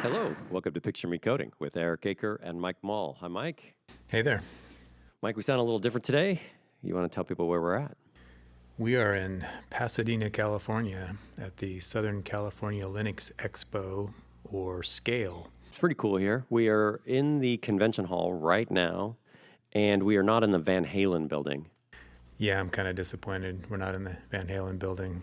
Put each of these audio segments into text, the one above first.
Hello, welcome to Picture Me Coding with Erik and Mike Mall. Hi, Mike. Hey there. Mike, we sound a little different today. You want to tell people where we're at? We are in Pasadena, California at the Southern California Linux Expo, or SCALE. It's pretty cool here. We are in the convention hall right now, and we are not in the Van Halen building. Yeah, I'm kind of disappointed we're not in the Van Halen building.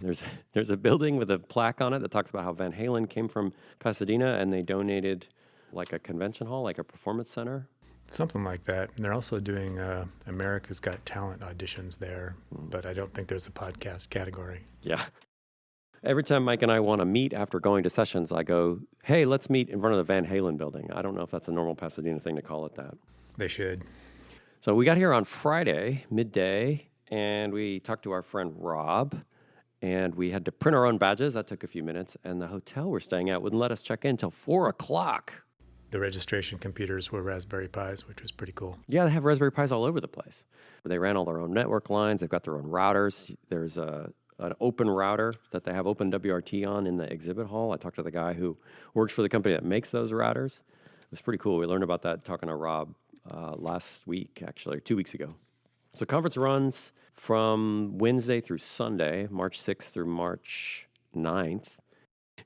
There's a building with a plaque on it that talks about how Van Halen came from Pasadena, and they donated like a convention hall, like a performance center. Something like that. And they're also doing America's Got Talent auditions there, but I don't think there's a podcast category. Yeah. Every time Mike and I want to meet after going to sessions, I go, hey, let's meet in front of the Van Halen building. I don't know if that's a normal Pasadena thing to call it that. They should. So we got here on Friday, midday, and we talked to our friend Rob, and we had to print our own badges. That took a few minutes, and the hotel we're staying at wouldn't let us check in until 4 o'clock. The registration computers were Raspberry Pis, which was pretty cool. Yeah, they have Raspberry Pis all over the place. They ran all their own network lines. They've got their own routers. There's an open router that they have OpenWRT on in the exhibit hall. I talked to the guy who works for the company that makes those routers. It was pretty cool. We learned about that talking to Rob last week, actually, 2 weeks ago. So conference runs from Wednesday through Sunday, March 6th through March 9th.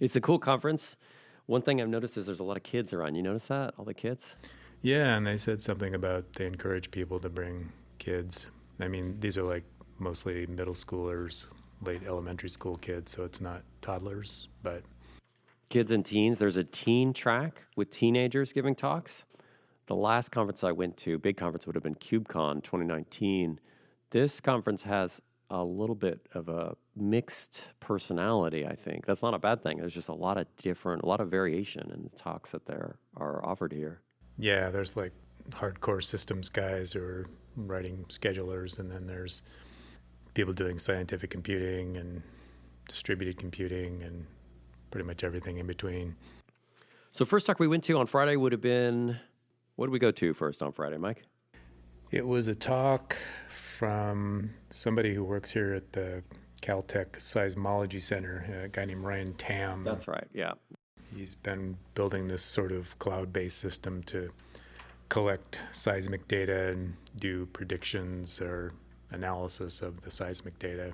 It's a cool conference. One thing I've noticed is there's a lot of kids around. You notice that? All the kids? Yeah, and they said something about they encourage people to bring kids. I mean, these are like mostly middle schoolers, late elementary school kids, so it's not toddlers, but... Kids and teens. There's a teen track with teenagers giving talks. The last conference I went to, big conference, would have been KubeCon 2019. This conference has a little bit of a mixed personality, I think. That's not a bad thing. There's just a lot of variation in the talks that are offered here. Yeah, there's like hardcore systems guys who are writing schedulers, and then there's people doing scientific computing and distributed computing and pretty much everything in between. So first talk we went to on Friday would have been, what did we go to first on Friday, Mike? It was a talk from somebody who works here at the Caltech Seismology Center, a guy named Ryan Tam. That's right, yeah. He's been building this sort of cloud-based system to collect seismic data and do predictions or analysis of the seismic data.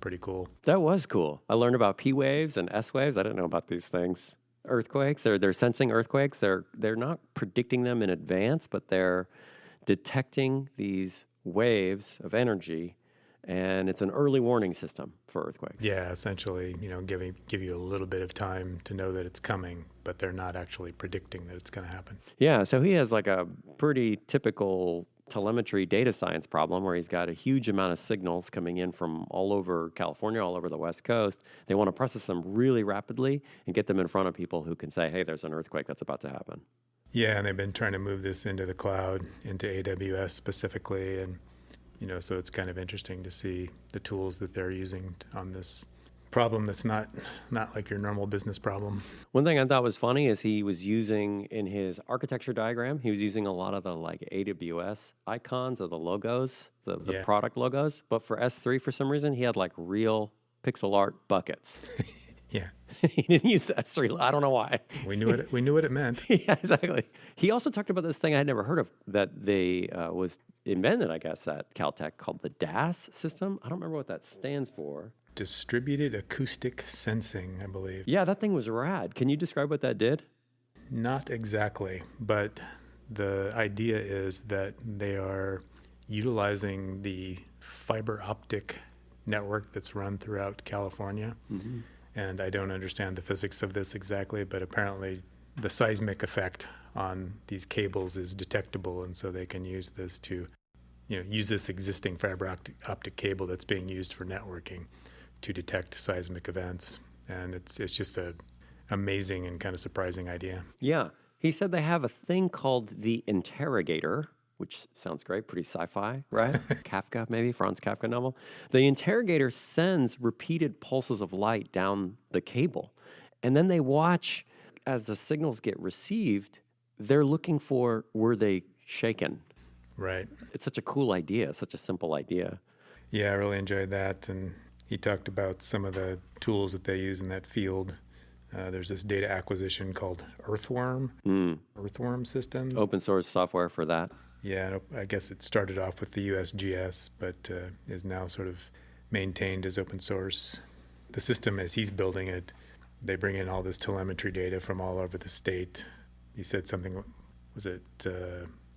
Pretty cool. That was cool. I learned about P waves and S waves. I didn't know about these things. Earthquakes, they're sensing earthquakes. They're not predicting them in advance, but they're detecting these waves of energy, and it's an early warning system for earthquakes. Yeah, essentially, give you a little bit of time to know that it's coming, but they're not actually predicting that it's going to happen. Yeah, so he has like a pretty typical telemetry data science problem where he's got a huge amount of signals coming in from all over California, all over the West Coast. They want to process them really rapidly and get them in front of people who can say, hey, there's an earthquake that's about to happen. Yeah, and they've been trying to move this into the cloud, into AWS specifically, and so it's kind of interesting to see the tools that they're using on this problem that's not like your normal business problem. One thing I thought was funny is he was using, in his architecture diagram, he was using a lot of the like AWS icons of the logos, the product logos, but for S3 for some reason, he had like real pixel art buckets. Yeah. He didn't use S3. I don't know why. We knew what it meant. Yeah, exactly. He also talked about this thing I had never heard of that they was invented, I guess, at Caltech called the DAS system. I don't remember what that stands for. Distributed Acoustic Sensing, I believe. Yeah, that thing was rad. Can you describe what that did? Not exactly, but the idea is that they are utilizing the fiber optic network that's run throughout California. Mm-hmm. And I don't understand the physics of this exactly, but apparently the seismic effect on these cables is detectable, and so they can use this to, use this existing fiber optic cable that's being used for networking to detect seismic events. And it's just an amazing and kind of surprising idea. Yeah. He said they have a thing called the interrogator, which sounds great, pretty sci-fi, right? Kafka, maybe, Franz Kafka novel. The interrogator sends repeated pulses of light down the cable, and then they watch as the signals get received. They're looking for, were they shaken? Right. It's such a cool idea, such a simple idea. Yeah, I really enjoyed that, and he talked about some of the tools that they use in that field. There's this data acquisition called Earthworm Systems. Open source software for that. Yeah, I guess it started off with the USGS, but is now sort of maintained as open source. The system, as he's building it, they bring in all this telemetry data from all over the state. He said something, was it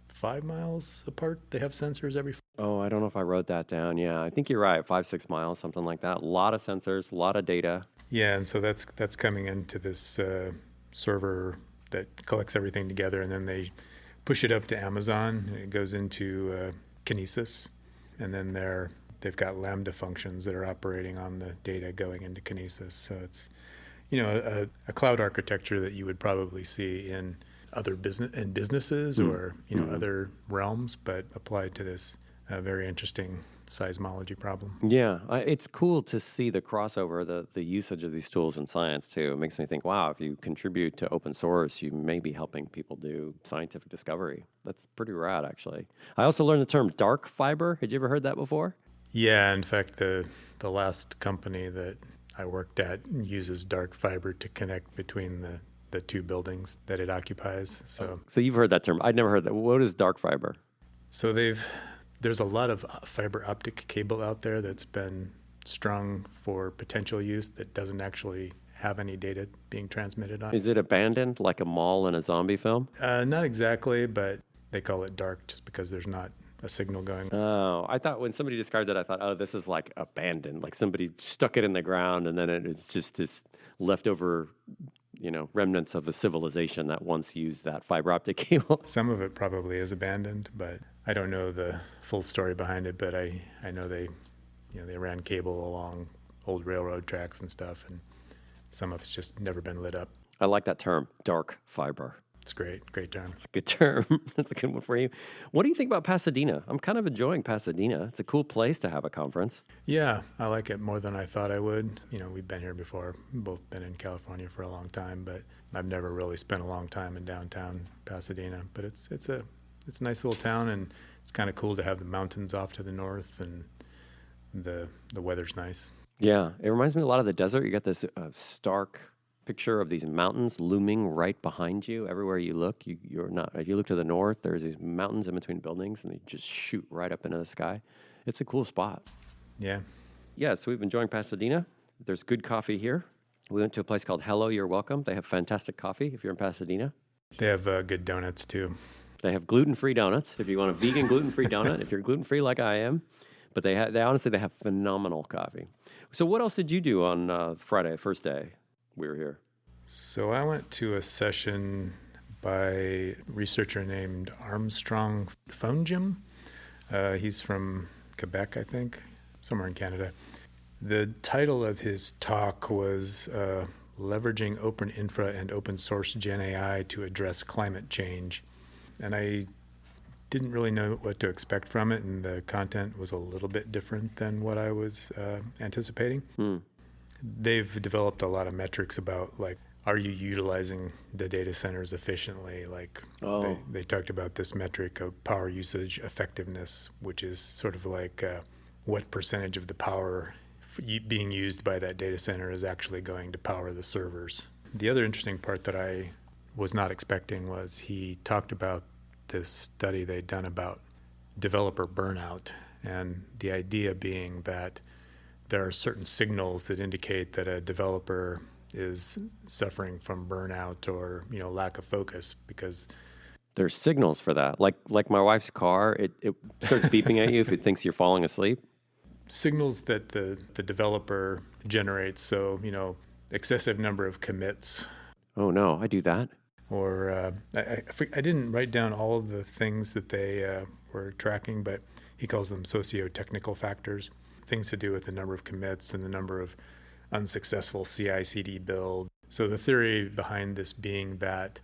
5 miles apart? They have sensors every. Oh, I don't know if I wrote that down. Yeah, I think you're right. 5-6 miles, something like that. A lot of sensors, a lot of data. Yeah, and so that's coming into this server that collects everything together, and then they push it up to Amazon. It goes into Kinesis, and then they've got Lambda functions that are operating on the data going into Kinesis. So it's, a cloud architecture that you would probably see in other businesses or other realms, but applied to this very interesting seismology problem. Yeah, it's cool to see the crossover, the usage of these tools in science too. It makes me think, wow, if you contribute to open source, you may be helping people do scientific discovery. That's pretty rad, actually. I also learned the term dark fiber. Had you ever heard that before? Yeah, in fact, the last company that I worked at uses dark fiber to connect between the two buildings that it occupies. So you've heard that term. I'd never heard that. What is dark fiber? So there's a lot of fiber optic cable out there that's been strung for potential use that doesn't actually have any data being transmitted on. Is it abandoned like a mall in a zombie film? Not exactly, but they call it dark just because there's not a signal going. Oh, I thought when somebody described it, I thought, oh, this is like abandoned, like somebody stuck it in the ground and then it's just this leftover, remnants of a civilization that once used that fiber optic cable. Some of it probably is abandoned, but I don't know the full story behind it. But I know they ran cable along old railroad tracks and stuff, and some of it's just never been lit up. I like that term, dark fiber. It's great term. It's a good term. That's a good one for you. What do you think about Pasadena? I'm kind of enjoying Pasadena. It's a cool place to have a conference. Yeah, I like it more than I thought I would. We've been here before, both been in California for a long time, but I've never really spent a long time in downtown Pasadena. But it's a nice little town, and it's kind of cool to have the mountains off to the north, and the weather's nice. Yeah, it reminds me a lot of the desert. You got this stark picture of these mountains looming right behind you. Everywhere you look, you're not. If you look to the north, there's these mountains in between buildings, and they just shoot right up into the sky. It's a cool spot. Yeah. Yeah, so we've been enjoying Pasadena. There's good coffee here. We went to a place called Hello, You're Welcome. They have fantastic coffee if you're in Pasadena. They have good donuts, too. They have gluten-free donuts if you want a vegan gluten-free donut, if you're gluten-free like I am. But they honestly have phenomenal coffee. So what else did you do on Friday, first day we were here? So I went to a session by a researcher named Armstrong Fonjim. He's from Quebec, I think, somewhere in Canada. The title of his talk was Leveraging Open Infra and Open Source Gen AI to Address Climate Change. And I didn't really know what to expect from it, and the content was a little bit different than what I was anticipating. They've developed a lot of metrics about, are you utilizing the data centers efficiently? They talked about this metric of power usage effectiveness, which is sort of like what percentage of the power being used by that data center is actually going to power the servers. The other interesting part that I was not expecting was he talked about this study they'd done about developer burnout, and the idea being that there are certain signals that indicate that a developer is suffering from burnout or lack of focus, because there's signals for that. Like my wife's car, it starts beeping at you if it thinks you're falling asleep. Signals that the developer generates. So excessive number of commits. Oh no, I do that. Or I didn't write down all of the things that they were tracking, but he calls them socio-technical factors, things to do with the number of commits and the number of unsuccessful CI/CD build. So the theory behind this being that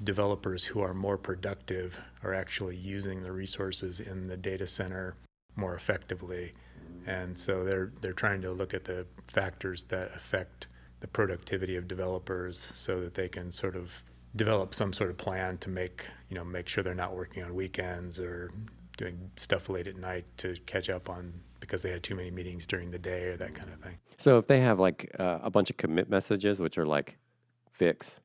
developers who are more productive are actually using the resources in the data center more effectively. And so they're trying to look at the factors that affect the productivity of developers so that they can sort of develop some sort of plan to make sure they're not working on weekends or doing stuff late at night to catch up on because they had too many meetings during the day or that kind of thing. So if they have a bunch of commit messages, which are fix,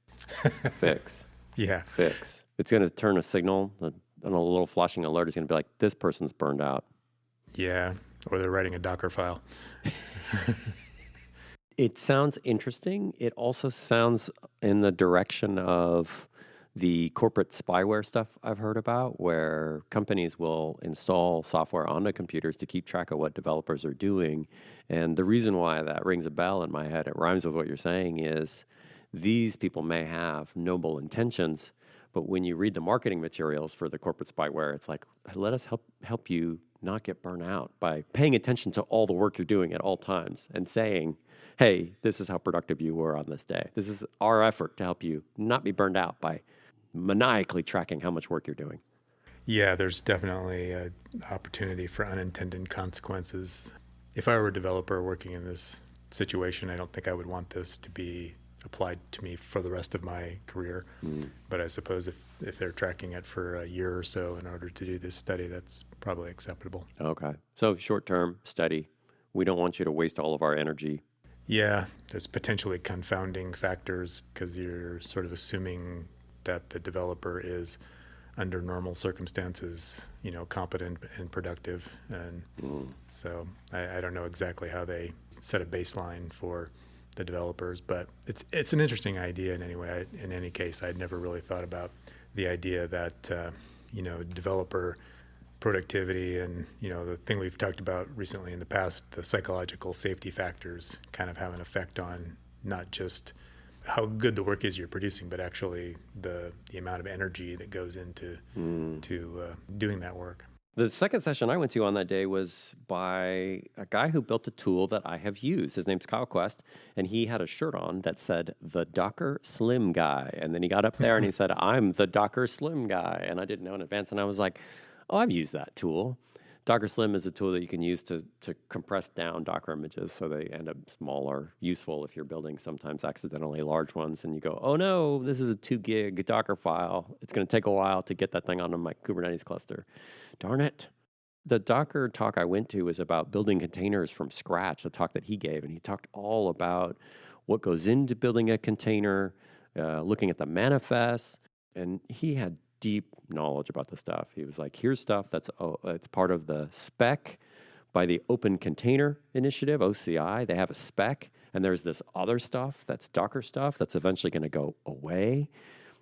fix, Yeah. fix. It's going to turn a signal, and a little flashing alert is going to be like, this person's burned out. Yeah. Or they're writing a Docker file. It sounds interesting. It also sounds in the direction of the corporate spyware stuff I've heard about, where companies will install software onto computers to keep track of what developers are doing. And the reason why that rings a bell in my head, it rhymes with what you're saying, is these people may have noble intentions, but when you read the marketing materials for the corporate spyware, it's like, let us help you not get burnt out by paying attention to all the work you're doing at all times and saying, hey, this is how productive you were on this day. This is our effort to help you not be burned out by maniacally tracking how much work you're doing. Yeah, there's definitely an opportunity for unintended consequences. If I were a developer working in this situation, I don't think I would want this to be applied to me for the rest of my career. But I suppose if they're tracking it for a year or so in order to do this study, that's probably acceptable. Okay. So short-term study. We don't want you to waste all of our energy. Yeah, there's potentially confounding factors because you're sort of assuming that the developer is, under normal circumstances, competent and productive. And so I don't know exactly how they set a baseline for the developers, but it's an interesting idea in any way. In any case, I'd never really thought about the idea that, developer productivity and, the thing we've talked about recently in the past, the psychological safety factors kind of have an effect on not just how good the work is you're producing, but actually the amount of energy that goes into doing that work. The second session I went to on that day was by a guy who built a tool that I have used. His name's Kyle Quest, and he had a shirt on that said, the Docker Slim Guy. And then he got up there and he said, I'm the Docker Slim Guy. And I didn't know in advance. And I was like, oh, I've used that tool. Docker Slim is a tool that you can use to compress down Docker images so they end up smaller, useful if you're building sometimes accidentally large ones. And you go, oh no, this is a 2 gig Docker file. It's going to take a while to get that thing onto my Kubernetes cluster. Darn it. The Docker talk I went to was about building containers from scratch, the talk that he gave. And he talked all about what goes into building a container, looking at the manifest. And he had deep knowledge about the stuff. He was like, here's stuff it's part of the spec by the Open Container Initiative, OCI. They have a spec, and there's this other stuff that's Docker stuff that's eventually going to go away.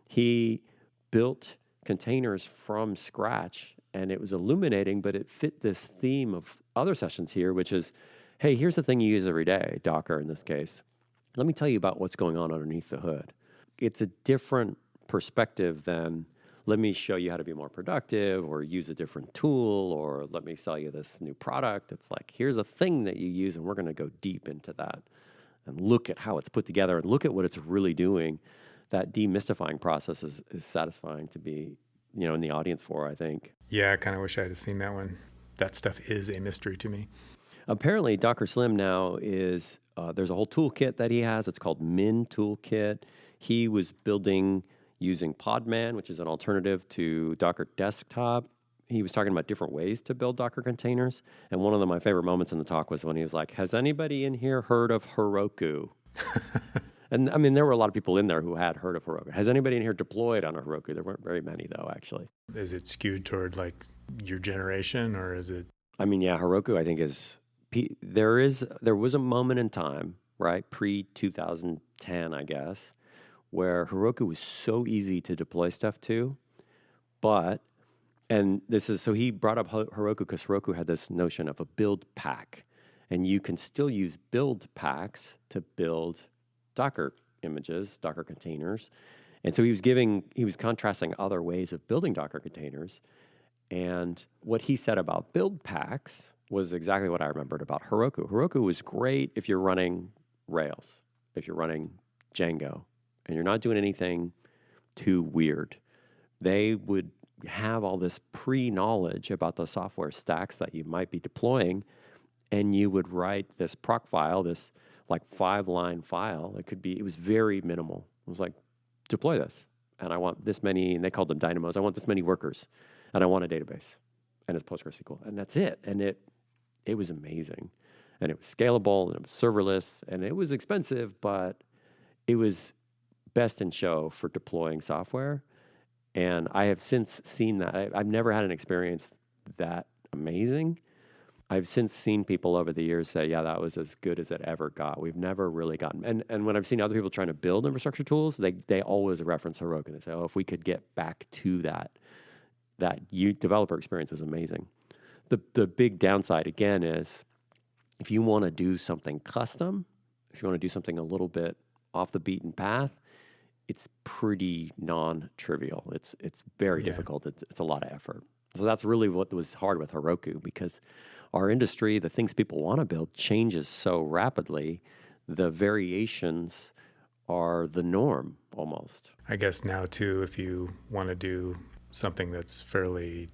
He built containers from scratch, and it was illuminating, but it fit this theme of other sessions here, which is, hey, here's the thing you use every day, Docker in this case. Let me tell you about what's going on underneath the hood. It's a different perspective than, let me show you how to be more productive or use a different tool or let me sell you this new product. It's like, here's a thing that you use and we're going to go deep into that and look at how it's put together and look at what it's really doing. That demystifying process is satisfying to be, in the audience for, I think. Yeah, I kind of wish I had seen that one. That stuff is a mystery to me. Apparently, Docker Slim now is, there's a whole toolkit that he has. It's called Min Toolkit. He was building using Podman, which is an alternative to Docker Desktop. He was talking about different ways to build Docker containers. And one of my favorite moments in the talk was when he was like, has anybody in here heard of Heroku? And I mean, there were a lot of people in there who had heard of Heroku. Has anybody in here deployed on a Heroku? There weren't very many, though, actually. Is it skewed toward like your generation, or is it? I mean, yeah, Heroku, I think there was a moment in time, right, pre-2010, I guess, where Heroku was so easy to deploy stuff to, so he brought up Heroku because Heroku had this notion of a build pack, and you can still use build packs to build Docker images, Docker containers. And so he was contrasting other ways of building Docker containers. And what he said about build packs was exactly what I remembered about Heroku. Heroku was great if you're running Rails, if you're running Django, and you're not doing anything too weird. They would have all this pre-knowledge about the software stacks that you might be deploying, and you would write this proc file, this like 5-line file. It was very minimal. It was like, deploy this, and I want this many, and they called them dynamos. I want this many workers, and I want a database, and it's PostgreSQL, and that's it. And it was amazing, and it was scalable, and it was serverless, and it was expensive, but it was best in show for deploying software. And I have since seen that. I've never had an experience that amazing. I've since seen people over the years say, yeah, that was as good as it ever got. We've never really gotten, and when I've seen other people trying to build infrastructure tools, they always reference Heroku and they say, oh, if we could get back to that developer experience was amazing. The big downside again is if you want to do something custom, if you want to do something a little bit off the beaten path, it's pretty non-trivial. It's very difficult. It's a lot of effort. So that's really what was hard with Heroku, because our industry, the things people want to build, changes so rapidly. The variations are the norm almost. I guess now too, if you want to do something that's fairly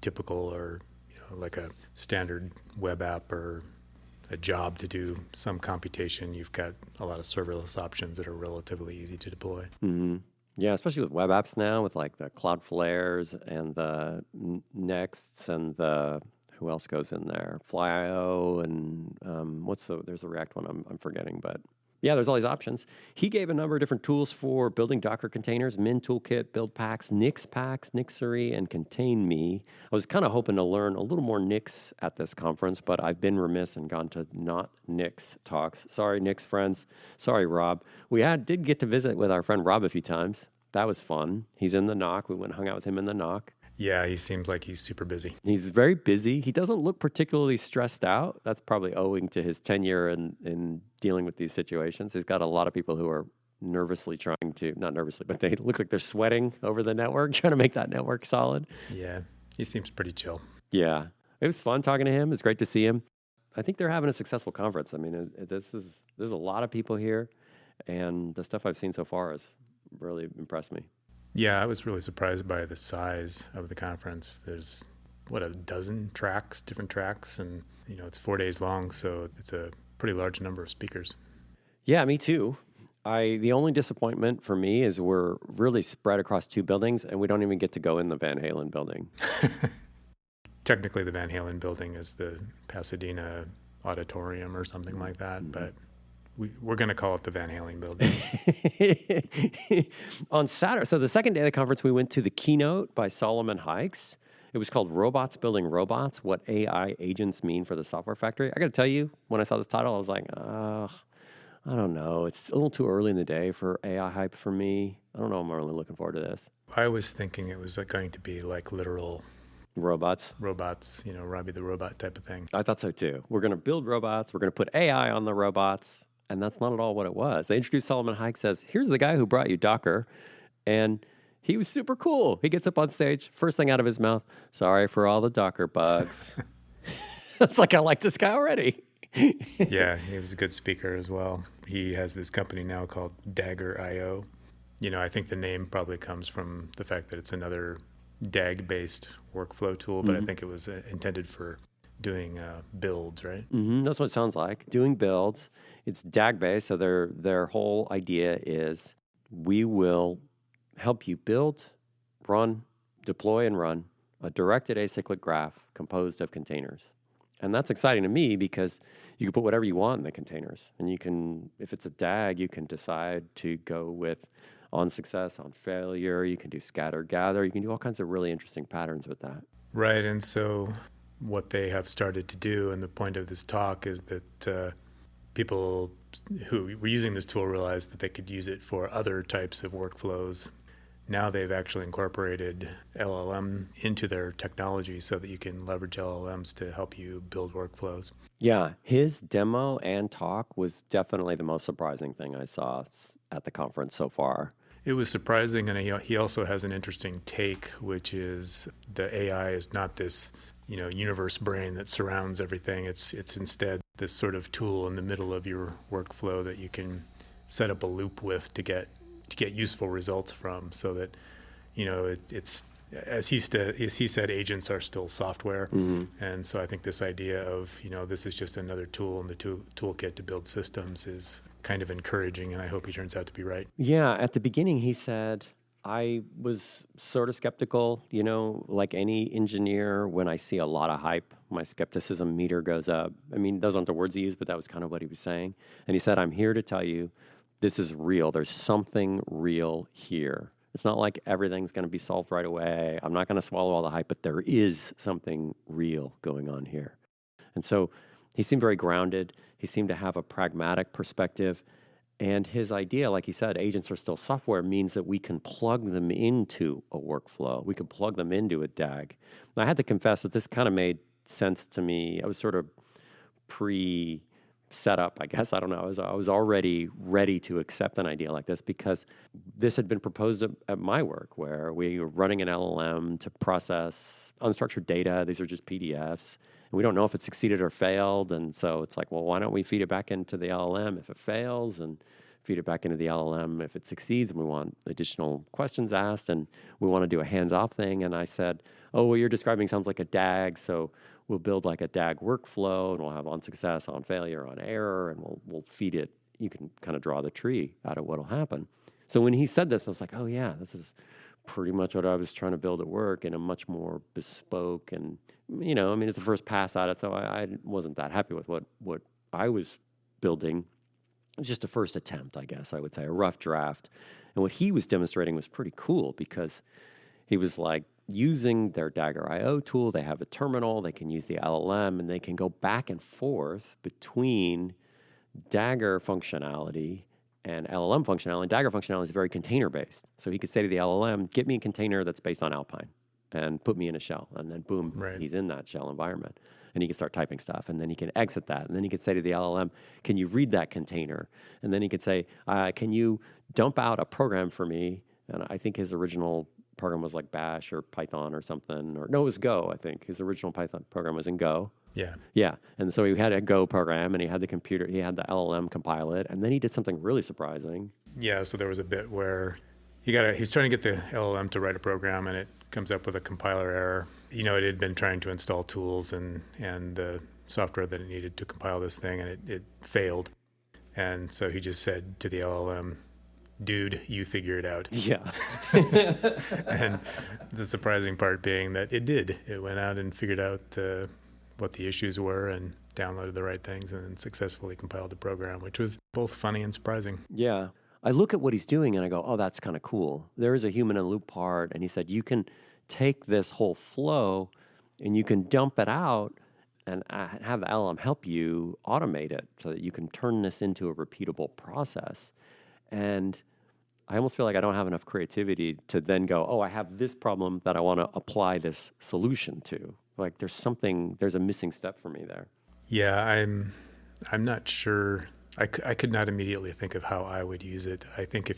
typical or like a standard web app or a job to do some computation, you've got a lot of serverless options that are relatively easy to deploy. Mm-hmm. Yeah, especially with web apps now, with like the Cloudflares and the Nexts and the, who else goes in there? Fly.io and there's a React one I'm forgetting, but yeah, there's all these options. He gave a number of different tools for building Docker containers: Min Toolkit, Build Packs, Nix Packs, Nixery, and Contain Me. I was kind of hoping to learn a little more Nix at this conference, but I've been remiss and gone to not Nix talks. Sorry, Nix friends. Sorry, Rob. We did get to visit with our friend Rob a few times. That was fun. He's in the NOC. We went and hung out with him in the NOC. Yeah, he seems like he's super busy. He's very busy. He doesn't look particularly stressed out. That's probably owing to his tenure in dealing with these situations. He's got a lot of people who are nervously trying to, not nervously, but they look like they're sweating over the network, trying to make that network solid. Yeah, he seems pretty chill. Yeah, it was fun talking to him. It's great to see him. I think they're having a successful conference. I mean, there's a lot of people here, and the stuff I've seen so far has really impressed me. Yeah, I was really surprised by the size of the conference. There's, a dozen tracks, different tracks, and, it's 4 days long, so it's a pretty large number of speakers. Yeah, me too. The only disappointment for me is we're really spread across two buildings, and we don't even get to go in the Van Halen building. Technically, the Van Halen building is the Pasadena auditorium or something like that, but we're going to call it the Van Halen building. On Saturday, so the second day of the conference, we went to the keynote by Solomon Hykes. It was called Robots Building Robots, What AI Agents Mean for the Software Factory. I got to tell you, when I saw this title, I was like, I don't know. It's a little too early in the day for AI hype for me. I don't know. I'm really looking forward to this. I was thinking it was going to be like literal robots, Robbie the Robot type of thing. I thought so too. We're going to build robots. We're going to put AI on the robots. And that's not at all what it was. They introduced Solomon Hykes as, here's the guy who brought you Docker. And he was super cool. He gets up on stage, first thing out of his mouth, sorry for all the Docker bugs. It's like, I like this guy already. Yeah, he was a good speaker as well. He has this company now called Dagger.io. I think the name probably comes from the fact that it's another DAG-based workflow tool, but I think it was intended for doing builds, right? Mm-hmm. That's what it sounds like. Doing builds. It's DAG-based, so their whole idea is we will help you build, run, deploy, and run a directed acyclic graph composed of containers. And that's exciting to me because you can put whatever you want in the containers. And you can, if it's a DAG, you can decide to go with on success, on failure. You can do scatter, gather. You can do all kinds of really interesting patterns with that. Right, and so what they have started to do, and the point of this talk is that people who were using this tool realized that they could use it for other types of workflows. Now they've actually incorporated LLM into their technology so that you can leverage LLMs to help you build workflows. Yeah, his demo and talk was definitely the most surprising thing I saw at the conference so far. It was surprising, and he also has an interesting take, which is the AI is not this universe brain that surrounds everything. It's instead this sort of tool in the middle of your workflow that you can set up a loop with to get useful results from, so that it's as he said, agents are still software. Mm-hmm. And so I think this idea of this is just another tool in the toolkit to build systems is kind of encouraging, and I hope he turns out to be right. Yeah, at the beginning he said, I was sort of skeptical, like any engineer, when I see a lot of hype, my skepticism meter goes up. I mean, those aren't the words he used, but that was kind of what he was saying. And he said, I'm here to tell you this is real. There's something real here. It's not like everything's going to be solved right away. I'm not going to swallow all the hype, but there is something real going on here. And so he seemed very grounded. He seemed to have a pragmatic perspective. And his idea, like he said, agents are still software, means that we can plug them into a workflow. We can plug them into a DAG. And I had to confess that this kind of made sense to me. I was sort of set up, I guess. I don't know. I was already ready to accept an idea like this because this had been proposed at my work where we were running an LLM to process unstructured data. These are just PDFs. And we don't know if it succeeded or failed. And so it's like, well, why don't we feed it back into the LLM if it fails and feed it back into the LLM if it succeeds and we want additional questions asked and we want to do a hands-off thing. And I said, oh, what you're describing sounds like a DAG. So we'll build like a DAG workflow and we'll have on success, on failure, on error, and we'll feed it. You can kind of draw the tree out of what'll happen. So when he said this, I was like, oh yeah, this is pretty much what I was trying to build at work in a much more bespoke and, it's the first pass at it. So I wasn't that happy with what I was building. It was just a first attempt, I guess I would say, a rough draft. And what he was demonstrating was pretty cool because he was like, using their Dagger IO tool, they have a terminal, they can use the LLM, and they can go back and forth between Dagger functionality and LLM functionality. Dagger functionality is very container-based. So he could say to the LLM, get me a container that's based on Alpine and put me in a shell. And then boom, He's in that shell environment. And he can start typing stuff. And then he can exit that. And then he could say to the LLM, can you read that container? And then he could say, can you dump out a program for me? And I think his original program was like Bash or Python or something. It was Go, I think. His original Python program was in Go. Yeah. And so he had a Go program and he had the LLM compile it. And then he did something really surprising. Yeah, so there was a bit where he's trying to get the LLM to write a program and it comes up with a compiler error. It had been trying to install tools and the software that it needed to compile this thing and it failed. And so he just said to the LLM, dude, you figure it out. Yeah. And the surprising part being that it did. It went out and figured out what the issues were and downloaded the right things and then successfully compiled the program, which was both funny and surprising. Yeah. I look at what he's doing and I go, oh, that's kind of cool. There is a human in the loop part. And he said, you can take this whole flow and you can dump it out and have the LLM help you automate it so that you can turn this into a repeatable process. And I almost feel like I don't have enough creativity to then go, oh, I have this problem that I want to apply this solution to. Like there's a missing step for me there. Yeah, I'm not sure. I could not immediately think of how I would use it. I think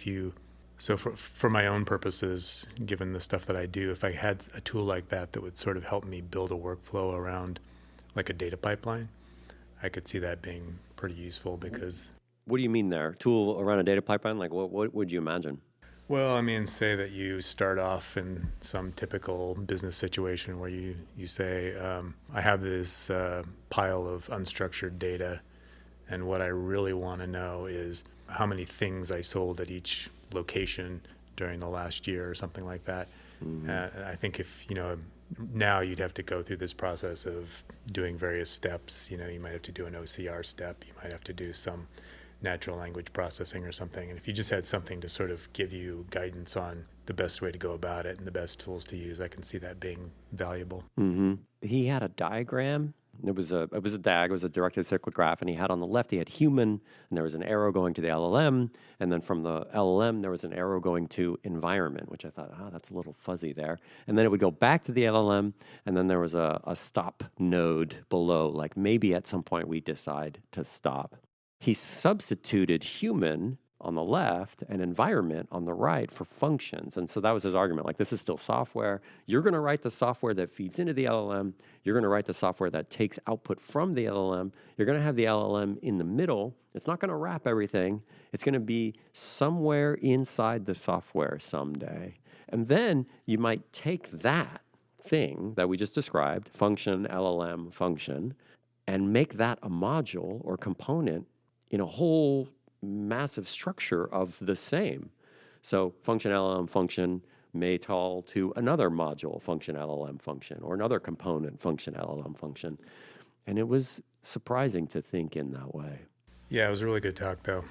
for my own purposes, given the stuff that I do, if I had a tool like that would sort of help me build a workflow around like a data pipeline, I could see that being pretty useful because... What do you mean there? Tool around a data pipeline? Like what would you imagine? Well, say that you start off in some typical business situation where you say, I have this pile of unstructured data, and what I really want to know is how many things I sold at each location during the last year or something like that. Mm-hmm. I think if, now you'd have to go through this process of doing various steps. You might have to do an OCR step. You might have to do some natural language processing or something. And if you just had something to sort of give you guidance on the best way to go about it and the best tools to use, I can see that being valuable. Mm-hmm. He had a diagram. It was a DAG, it was a directed cyclic graph, and he had on the left, he had human, and there was an arrow going to the LLM, and then from the LLM, there was an arrow going to environment, which I thought, that's a little fuzzy there. And then it would go back to the LLM, and then there was a stop node below, like maybe at some point we decide to stop. He substituted human on the left and environment on the right for functions. And so that was his argument. Like, this is still software. You're going to write the software that feeds into the LLM. You're going to write the software that takes output from the LLM. You're going to have the LLM in the middle. It's not going to wrap everything. It's going to be somewhere inside the software someday. And then you might take that thing that we just described, function, LLM, function, and make that a module or component in a whole massive structure of the same. So function LLM function may call to another module function LLM function or another component function LLM function. And it was surprising to think in that way. Yeah, it was a really good talk though.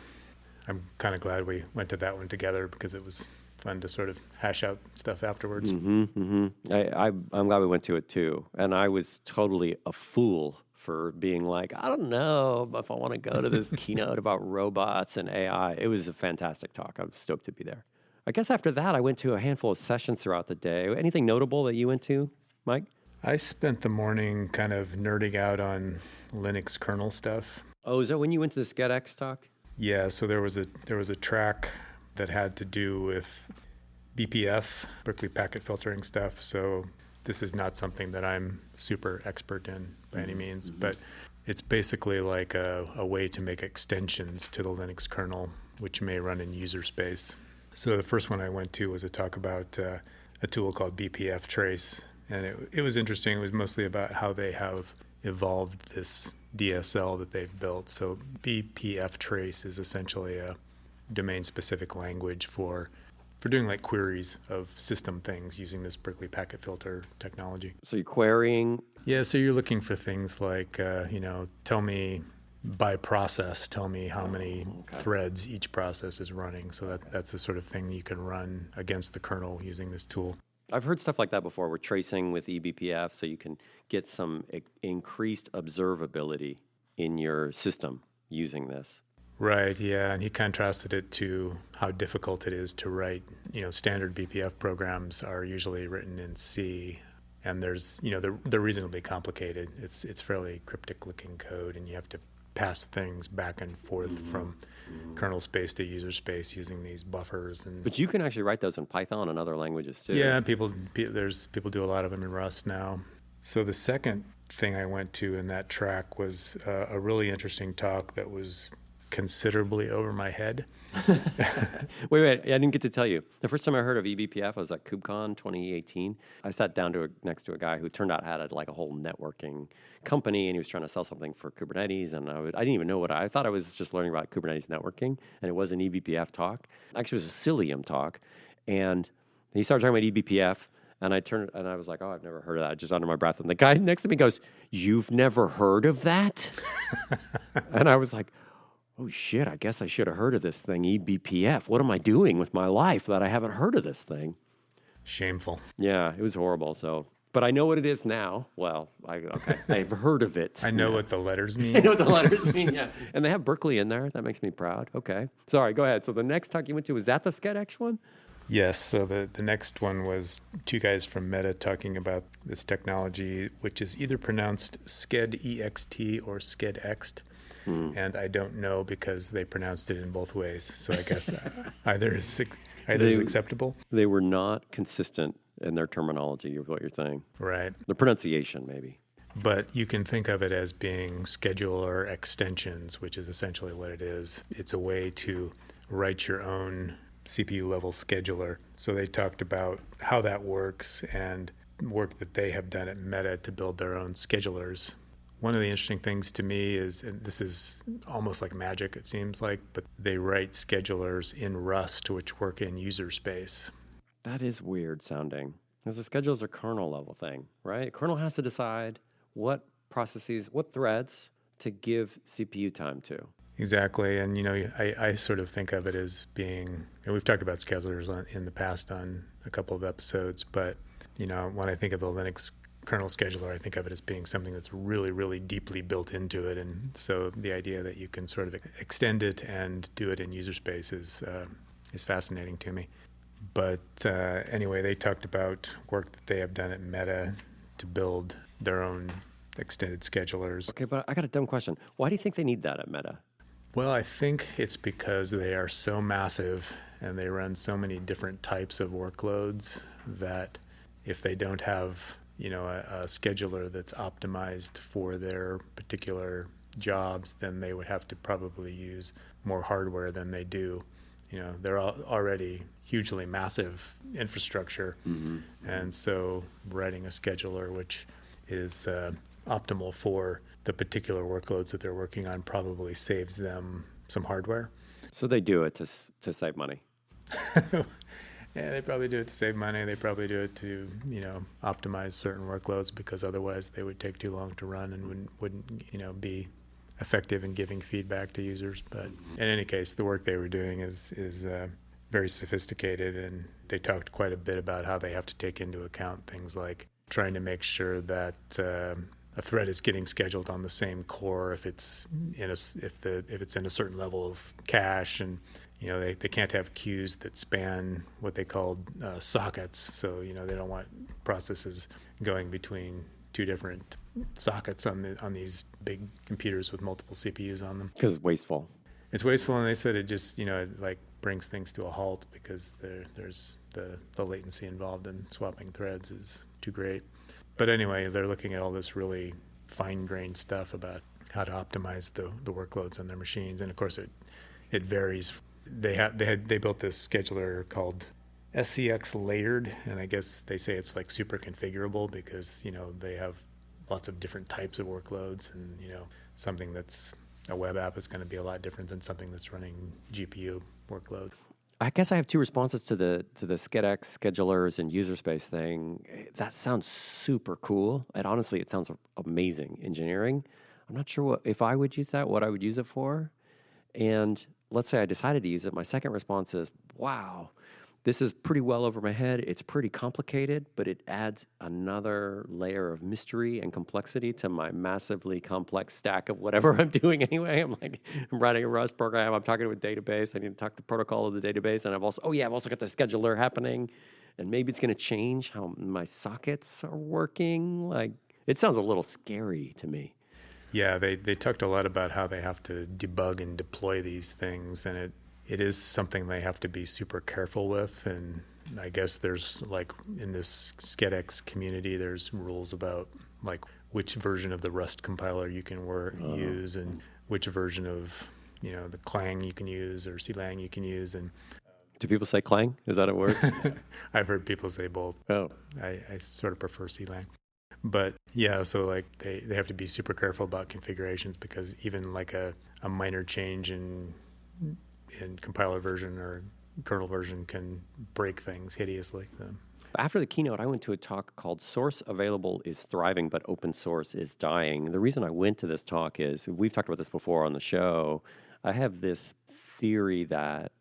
I'm kind of glad we went to that one together because it was fun to sort of hash out stuff afterwards. I'm glad we went to it too. And I was totally a fool for being like, I don't know if I want to go to this keynote about robots and AI. It was a fantastic talk. I'm stoked to be there. I guess after that, I went to a handful of sessions throughout the day. Anything notable that you went to, Mike? I spent the morning kind of nerding out on Linux kernel stuff. Oh, is that when you went to the SCEDX talk? Yeah, so there was a track that had to do with BPF, Berkeley packet filtering stuff. So this is not something that I'm super expert in by any means, but it's basically like a way to make extensions to the Linux kernel, which may run in user space. So the first one I went to was a talk about a tool called BPF Trace, and it was interesting. It was mostly about how they have evolved this DSL that they've built. So BPF Trace is essentially a domain-specific language for doing like queries of system things using this Berkeley packet filter technology. So you're querying? Yeah, so you're looking for things like, tell me by process, tell me how many threads each process is running. So that's the sort of thing you can run against the kernel using this tool. I've heard stuff like that before. We're tracing with eBPF so you can get some increased observability in your system using this. Right, yeah, and he contrasted it to how difficult it is to write. Standard BPF programs are usually written in C, and they're reasonably complicated. It's fairly cryptic-looking code, and you have to pass things back and forth from kernel space to user space using these buffers. But you can actually write those in Python and other languages too. Yeah, people do a lot of them in Rust now. So the second thing I went to in that track was a really interesting talk that was considerably over my head. Wait, I didn't get to tell you. The first time I heard of eBPF was at KubeCon 2018. I sat down next to a guy who turned out had a whole networking company, and he was trying to sell something for Kubernetes, and I didn't even know what I thought I was just learning about Kubernetes networking, and it was an eBPF talk. Actually, it was a Cilium talk, and he started talking about eBPF, and I turned and I was like, oh, I've never heard of that, just under my breath. And the guy next to me goes, you've never heard of that? And I was like, oh, shit, I guess I should have heard of this thing, eBPF. What am I doing with my life that I haven't heard of this thing? Shameful. Yeah, it was horrible. But I know what it is now. Well, I've heard of it. I know what the letters mean. I know what the letters mean, yeah. And they have Berkeley in there. That makes me proud. Okay. Sorry, go ahead. So the next talk you went to, was that the SCEDX one? Yes. So the next one was two guys from Meta talking about this technology, which is either pronounced SCED-EXT or SCED-EXT. And I don't know because they pronounced it in both ways. So I guess either is acceptable. They were not consistent in their terminology, is what you're saying. Right. The pronunciation, maybe. But you can think of it as being scheduler extensions, which is essentially what it is. It's a way to write your own CPU level scheduler. So they talked about how that works and work that they have done at Meta to build their own schedulers. One of the interesting things to me is, and this is almost like magic, it seems like, but they write schedulers in Rust, which work in user space. That is weird sounding, because the schedules are kernel level thing, right? Kernel has to decide what processes, what threads to give CPU time to. Exactly, and I sort of think of it as being, and we've talked about schedulers in the past on a couple of episodes, but when I think of the Linux kernel scheduler, I think of it as being something that's really, really deeply built into it. And so the idea that you can sort of extend it and do it in user space is fascinating to me. But anyway, they talked about work that they have done at Meta to build their own extended schedulers. Okay, but I got a dumb question. Why do you think they need that at Meta? Well, I think it's because they are so massive and they run so many different types of workloads that if they don't have a scheduler that's optimized for their particular jobs, then they would have to probably use more hardware than they do. They're already hugely massive infrastructure. And so writing a scheduler which is optimal for the particular workloads that they're working on probably saves them some hardware. So they do it to save money. Yeah, they probably do it to save money. They probably do it to, optimize certain workloads because otherwise they would take too long to run and wouldn't be effective in giving feedback to users. But in any case, the work they were doing is very sophisticated, and they talked quite a bit about how they have to take into account things like trying to make sure that a thread is getting scheduled on the same core if it's in a certain level of cache, and they can't have queues that span what they called sockets. So they don't want processes going between two different sockets on these big computers with multiple CPUs on them. Because it's wasteful. It's wasteful, and they said it just it like brings things to a halt because there's the latency involved in swapping threads is too great. But anyway, they're looking at all this really fine-grained stuff about how to optimize the workloads on their machines, and of course it varies. They built this scheduler called SCX Layered, and I guess they say it's like super configurable because they have lots of different types of workloads, and something that's a web app is going to be a lot different than something that's running GPU workload. I guess I have two responses to the SCEDX schedulers and user space thing. That sounds super cool. And honestly, it sounds amazing engineering. I'm not sure if I would use that, what I would use it for. And let's say I decided to use it. My second response is, wow, this is pretty well over my head. It's pretty complicated, but it adds another layer of mystery and complexity to my massively complex stack of whatever I'm doing anyway. I'm writing a Rust program. I'm talking to a database. I need to talk the protocol of the database. And I've also got the scheduler happening. And maybe it's going to change how my sockets are working. It sounds a little scary to me. Yeah, they talked a lot about how they have to debug and deploy these things, and it is something they have to be super careful with. And I guess there's in this SCEDX community, there's rules about which version of the Rust compiler you can use, and which version of the Clang you can use or Clang you can use. And do people say Clang? Is that a word? I've heard people say both. Oh, I sort of prefer Clang. But yeah, so they have to be super careful about configurations, because even a minor change in compiler version or kernel version can break things hideously. So. After the keynote, I went to a talk called Source Available is Thriving, but Open Source is Dying. The reason I went to this talk is, we've talked about this before on the show, I have this theory that,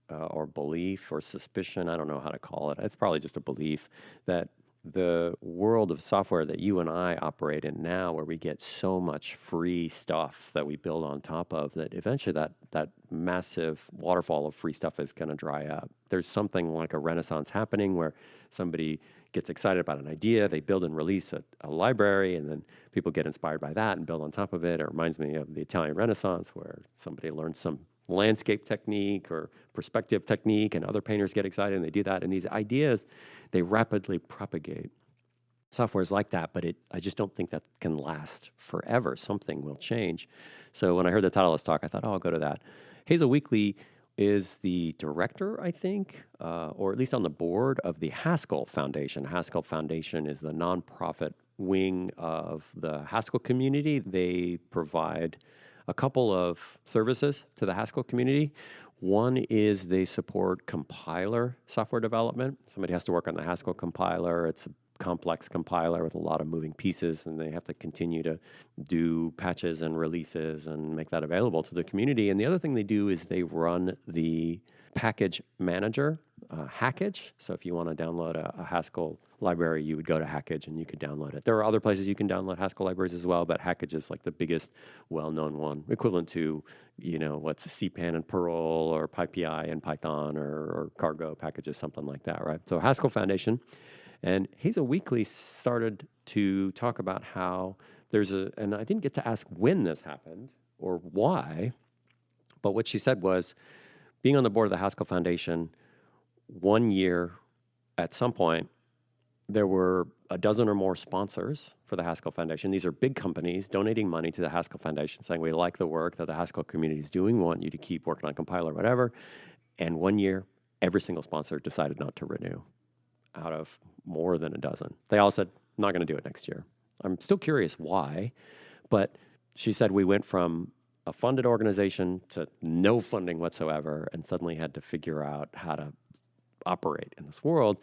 or belief or suspicion, I don't know how to call it, it's probably just a belief, that the world of software that you and I operate in now, where we get so much free stuff that we build on top of, that eventually that massive waterfall of free stuff is going to dry up. There's something like a renaissance happening where somebody gets excited about an idea, they build and release a library, and then people get inspired by that and build on top of it. It reminds me of the Italian Renaissance, where somebody learns some landscape technique or perspective technique, and other painters get excited and they do that. And these ideas, they rapidly propagate. Software is like that, but I just don't think that can last forever. Something will change. So when I heard the title of this talk, I thought, I'll go to that. Hazel Weekly is the director, I think, or at least on the board of the Haskell Foundation. Haskell Foundation is the nonprofit wing of the Haskell community. They provide a couple of services to the Haskell community. One is they support compiler software development. Somebody has to work on the Haskell compiler. It's a complex compiler with a lot of moving pieces, and they have to continue to do patches and releases and make that available to the community. And the other thing they do is they run the package manager, Hackage. So if you want to download a Haskell library, you would go to Hackage and you could download it. There are other places you can download Haskell libraries as well, but Hackage is the biggest well-known one, equivalent to, what's CPAN and Perl or PyPI and Python or Cargo packages, something like that, right? So Haskell Foundation. And Hazel Weekly started to talk about how and I didn't get to ask when this happened or why, but what she said was, being on the board of the Haskell Foundation, 1 year at some point, there were a dozen or more sponsors for the Haskell Foundation. These are big companies donating money to the Haskell Foundation, saying, we like the work that the Haskell community is doing, want you to keep working on compiler, whatever. And 1 year, every single sponsor decided not to renew out of more than a dozen. They all said, I'm not going to do it next year. I'm still curious why, but she said we went from a funded organization to no funding whatsoever, and suddenly had to figure out how to operate in this world.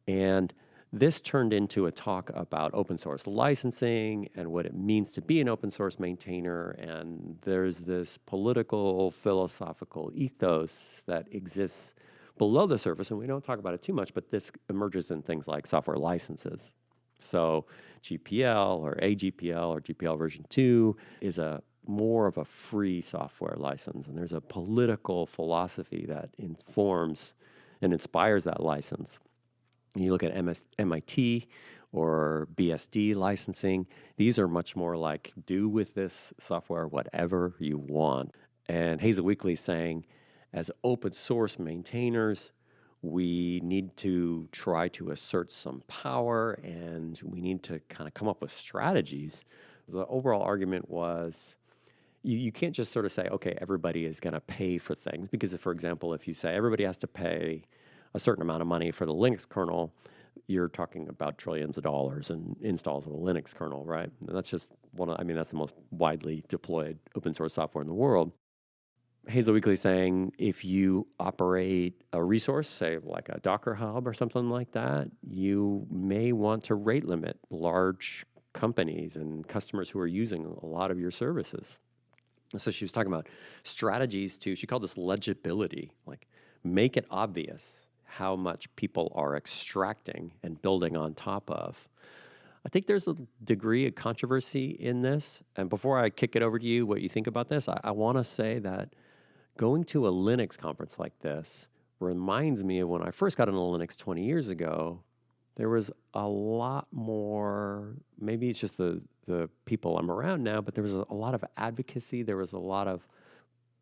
And this turned into a talk about open source licensing and what it means to be an open source maintainer. And there's this political, philosophical ethos that exists below the surface, and we don't talk about it too much, but this emerges in things like software licenses. So GPL or AGPL or GPL version 2 is more of a free software license. And there's a political philosophy that informs and inspires that license. You look at MIT or BSD licensing, these are much more like do with this software whatever you want. And Hazel Weekly's saying, as open source maintainers, we need to try to assert some power and we need to kind of come up with strategies. The overall argument was you can't just sort of say, okay, everybody is going to pay for things. Because, for example, if you say everybody has to pay a certain amount of money for the Linux kernel, you're talking about trillions of dollars in installs of a Linux kernel, right? And that's just that's the most widely deployed open source software in the world. Hazel Weekly saying if you operate a resource, say like a Docker Hub or something like that, you may want to rate limit large companies and customers who are using a lot of your services. So she was talking about strategies she called this legibility, like make it obvious how much people are extracting and building on top of. I think there's a degree of controversy in this. And before I kick it over to you, what you think about this, I want to say that going to a Linux conference like this reminds me of when I first got into Linux 20 years ago. There was a lot more, maybe it's just the people I'm around now, but there was a lot of advocacy. There was a lot of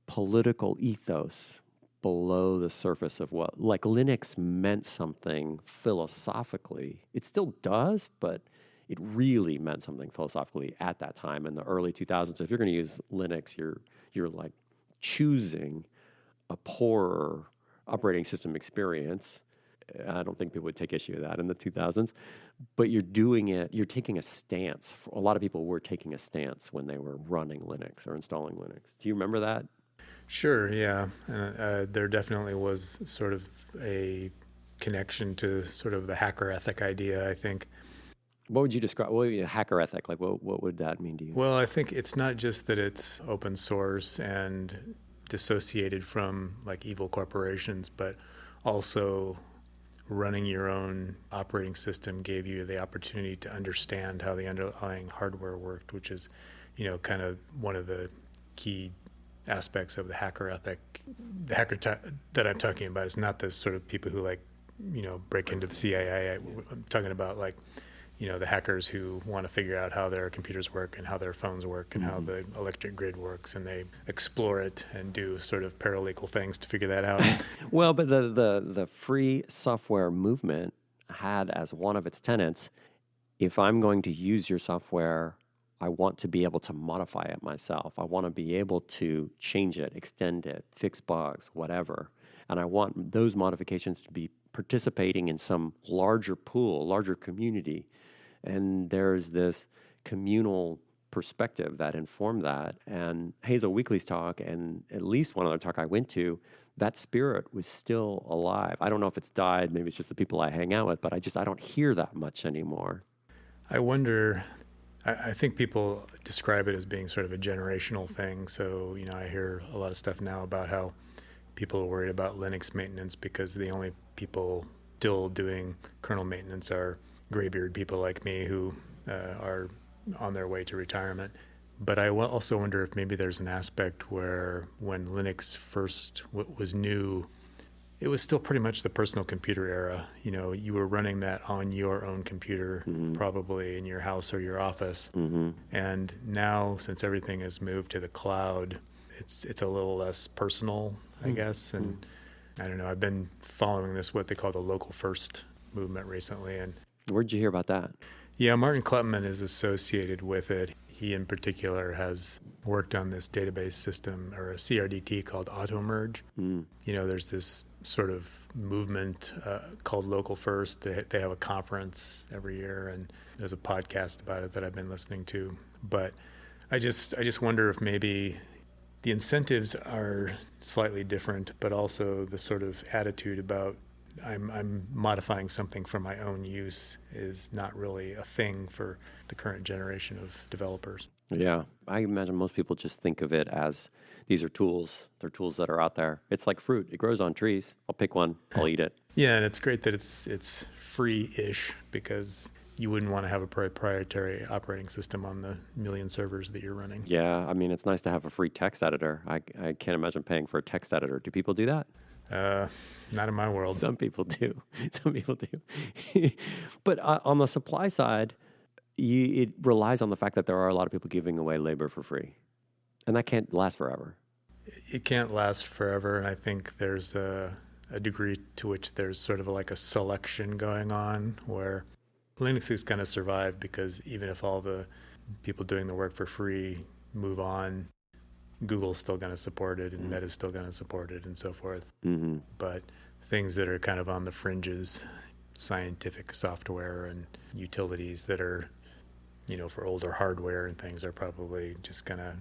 political ethos below the surface of what, like Linux meant something philosophically. It still does, but it really meant something philosophically at that time in the early 2000s. If you're going to use Linux, you're like choosing a poorer operating system experience. I don't think people would take issue with that in the 2000s, but you're taking a stance. A lot of people were taking a stance when they were running Linux or installing Linux. Do you remember that? Sure, yeah. And there definitely was sort of a connection to sort of the hacker ethic idea, I think. What would you describe? What would be a hacker ethic? Like, what would that mean to you? Well, I think it's not just that it's open source and dissociated from like evil corporations, but also running your own operating system gave you the opportunity to understand how the underlying hardware worked, which is, kind of one of the key aspects of the hacker ethic. The that I'm talking about is not the sort of people who break into the CIA. I'm talking about the hackers who want to figure out how their computers work and how their phones work and how the electric grid works, and they explore it and do sort of paralegal things to figure that out. Well, but the free software movement had as one of its tenets, if I'm going to use your software, I want to be able to modify it myself. I want to be able to change it, extend it, fix bugs, whatever. And I want those modifications to be participating in some larger pool, larger community. And there's this communal perspective that informed that. And Hazel Weekly's talk, and at least one other talk I went to, that spirit was still alive. I don't know if it's died. Maybe it's just the people I hang out with, but I don't hear that much anymore. I wonder, I think people describe it as being sort of a generational thing. So, I hear a lot of stuff now about how people are worried about Linux maintenance because the only people still doing kernel maintenance are graybeard people like me who are on their way to retirement. But I also wonder if maybe there's an aspect where when Linux first was new, it was still pretty much the personal computer era. You were running that on your own computer, probably in your house or your office. And now, since everything has moved to the cloud, it's a little less personal, I guess. And I don't know, I've been following what they call the local first movement recently. And where'd you hear about that? Yeah, Martin Klutman is associated with it. He in particular has worked on this database system or a CRDT called AutoMerge. There's this sort of movement called Local First. They have a conference every year, and there's a podcast about it that I've been listening to. But I just wonder if maybe the incentives are slightly different, but also the sort of attitude about I'm modifying something for my own use is not really a thing for the current generation of developers. Yeah, I imagine most people just think of it as these are tools. They're tools that are out there. It's like fruit. It grows on trees. I'll pick one. I'll eat it. Yeah, and it's great that it's free-ish, because you wouldn't want to have a proprietary operating system on the million servers that you're running. Yeah, I mean, it's nice to have a free text editor. I can't imagine paying for a text editor. Do people do that? Not in my world. Some people do. Some people do. But on the supply side, it relies on the fact that there are a lot of people giving away labor for free. And that can't last forever. It can't last forever, and I think there's a degree to which there's sort of like a selection going on, where Linux is going to survive because even if all the people doing the work for free move on, Google's still going to support it, and Meta's still going to support it, and so forth. Mm-hmm. But things that are kind of on the fringes, scientific software and utilities that are, for older hardware and things, are probably just going to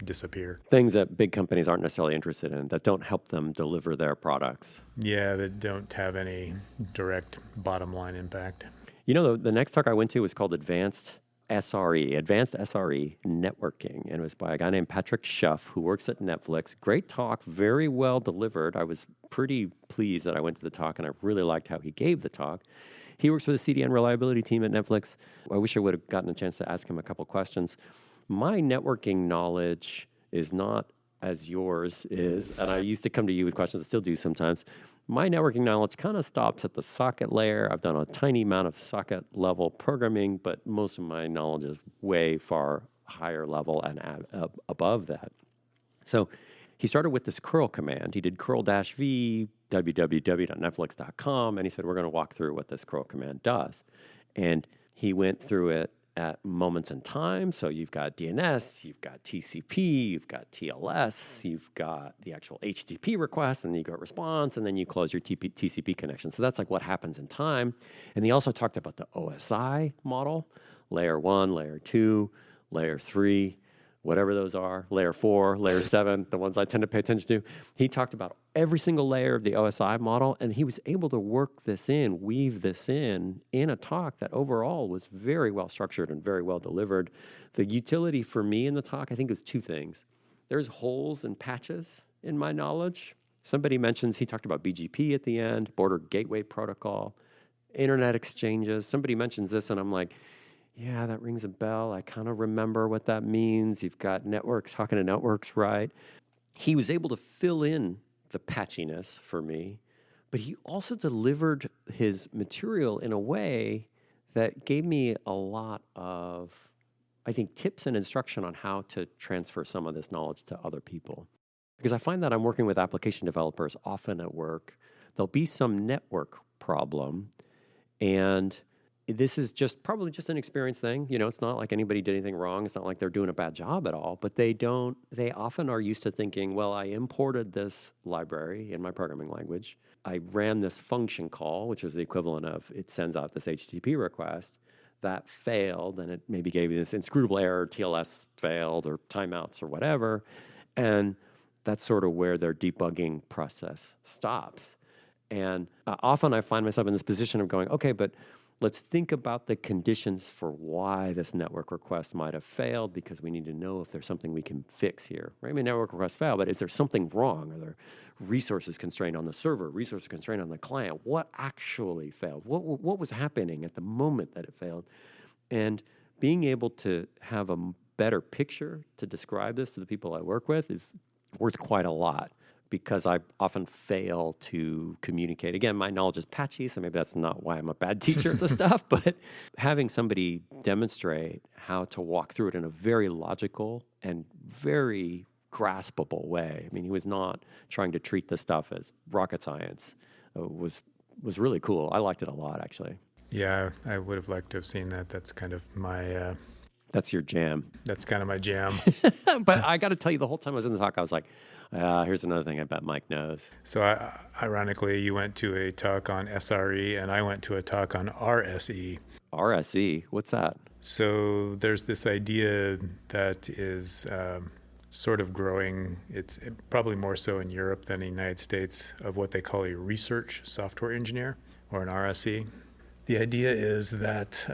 disappear. Things that big companies aren't necessarily interested in, that don't help them deliver their products. Yeah, that don't have any direct bottom line impact. The next talk I went to was called Advanced SRE Networking. And it was by a guy named Patrick Schuff, who works at Netflix. Great talk, very well delivered. I was pretty pleased that I went to the talk, and I really liked how he gave the talk. He works for the CDN reliability team at Netflix. I wish I would have gotten a chance to ask him a couple questions. My networking knowledge is not as yours is, and I used to come to you with questions, I still do sometimes. My networking knowledge kind of stops at the socket layer. I've done a tiny amount of socket level programming, but most of my knowledge is way far higher level and above that. So he started with this curl command. He did curl-v www.netflix.com, and he said, we're going to walk through what this curl command does. And he went through it at moments in time. So you've got DNS, you've got TCP, you've got TLS, you've got the actual HTTP request, and then you got response, and then you close your TCP connection. So that's like what happens in time. And he also talked about the OSI model, layer 1, layer 2, layer 3, whatever those are, layer 4, layer 7, the ones I tend to pay attention to. He talked about every single layer of the OSI model, and he was able to weave this in a talk that overall was very well structured and very well delivered. The utility for me in the talk, I think, was two things. There's holes and patches in my knowledge. Somebody mentions, he talked about BGP at the end, Border Gateway Protocol, internet exchanges. Somebody mentions this, and I'm like, yeah, that rings a bell. I kind of remember what that means. You've got networks, talking to networks, right? He was able to fill in the patchiness for me, but he also delivered his material in a way that gave me a lot of, I think, tips and instruction on how to transfer some of this knowledge to other people. Because I find that I'm working with application developers often at work. There'll be some network problem, and this is probably just an experience thing. It's not like anybody did anything wrong. It's not like they're doing a bad job at all, but they often are used to thinking, well, I imported this library in my programming language. I ran this function call, which is the equivalent of it sends out this HTTP request. That failed, and it maybe gave you this inscrutable error, TLS failed, or timeouts, or whatever. And that's sort of where their debugging process stops. And often I find myself in this position of going, okay, but let's think about the conditions for why this network request might have failed, because we need to know if there's something we can fix here. Right? I mean, network requests fail, but is there something wrong? Are there resources constrained on the server, resources constrained on the client? What actually failed? What was happening at the moment that it failed? And being able to have a better picture to describe this to the people I work with is worth quite a lot, because I often fail to communicate. Again, my knowledge is patchy, so maybe that's not why I'm a bad teacher at the stuff, but having somebody demonstrate how to walk through it in a very logical and very graspable way. I mean, he was not trying to treat the stuff as rocket science. Was really cool. I liked it a lot, actually. Yeah, I would have liked to have seen that. That's kind of my... That's your jam. That's kind of my jam. But I got to tell you, the whole time I was in the talk, I was like, here's another thing I bet Mike knows. So ironically, you went to a talk on SRE, and I went to a talk on RSE. RSE? What's that? So there's this idea that is sort of growing. It's probably more so in Europe than the United States, of what they call a research software engineer, or an RSE. The idea is that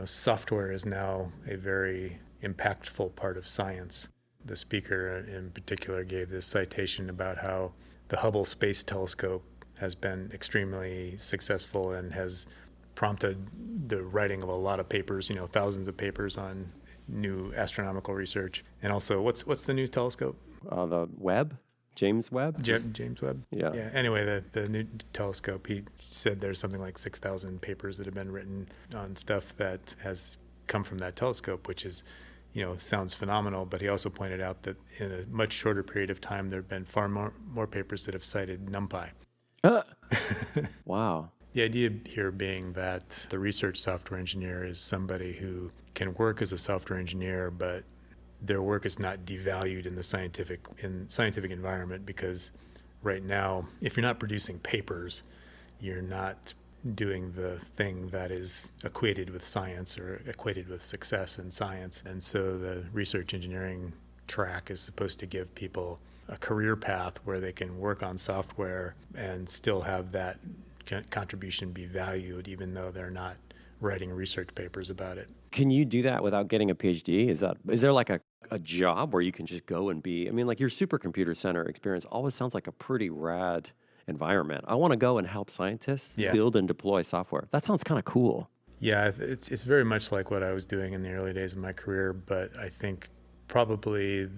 software is now a very impactful part of science. The speaker in particular gave this citation about how the Hubble Space Telescope has been extremely successful and has prompted the writing of a lot of papers, thousands of papers on new astronomical research. And also, what's the new telescope? The Webb? James Webb? James Webb? Yeah. Anyway, the new telescope, he said there's something like 6,000 papers that have been written on stuff that has come from that telescope, which is, sounds phenomenal. But he also pointed out that in a much shorter period of time, there have been far more papers that have cited NumPy. Wow. The idea here being that the research software engineer is somebody who can work as a software engineer, but their work is not devalued in the scientific environment, because right now, if you're not producing papers, you're not doing the thing that is equated with science or equated with success in science. And so the research engineering track is supposed to give people a career path where they can work on software and still have that contribution be valued, even though they're not writing research papers about it. Can you do that without getting a PhD? Is there like a job where you can just go and be, like your supercomputer center experience always sounds like a pretty rad environment. I want to go and help scientists build and deploy software. That sounds kind of cool. Yeah, it's very much like what I was doing in the early days of my career, but I think probably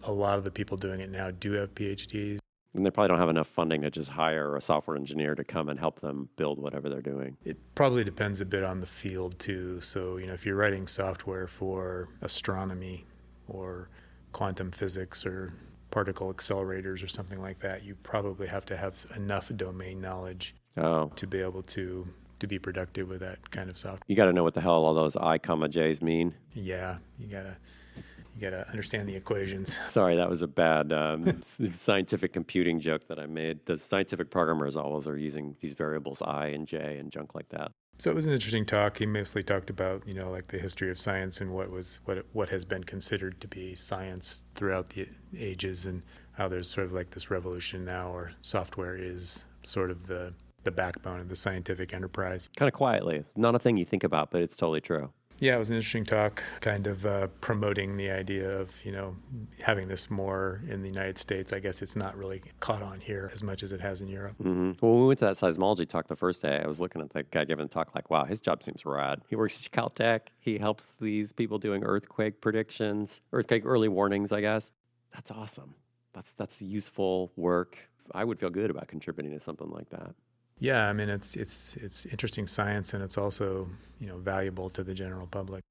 a lot of the people doing it now do have PhDs. And they probably don't have enough funding to just hire a software engineer to come and help them build whatever they're doing. It probably depends a bit on the field too. So, if you're writing software for astronomy or quantum physics or particle accelerators or something like that, you probably have to have enough domain knowledge to be able to be productive with that kind of software. You got to know what the hell all those I, J's mean. Yeah, you gotta understand the equations. Sorry, that was a bad scientific computing joke that I made. The scientific programmers always are using these variables I and J and junk like that. So it was an interesting talk. He mostly talked about, like the history of science and what has been considered to be science throughout the ages, and how there's sort of like this revolution now where software is sort of the backbone of the scientific enterprise. Kind of quietly. Not a thing you think about, but it's totally true. Yeah, it was an interesting talk, kind of promoting the idea of, having this more in the United States. I guess it's not really caught on here as much as it has in Europe. Mm-hmm. Well, when we went to that seismology talk the first day, I was looking at the guy giving the talk like, wow, his job seems rad. He works at Caltech. He helps these people doing earthquake predictions, earthquake early warnings, I guess. That's awesome. That's useful work. I would feel good about contributing to something like that. Yeah, it's interesting science, and it's also, valuable to the general public.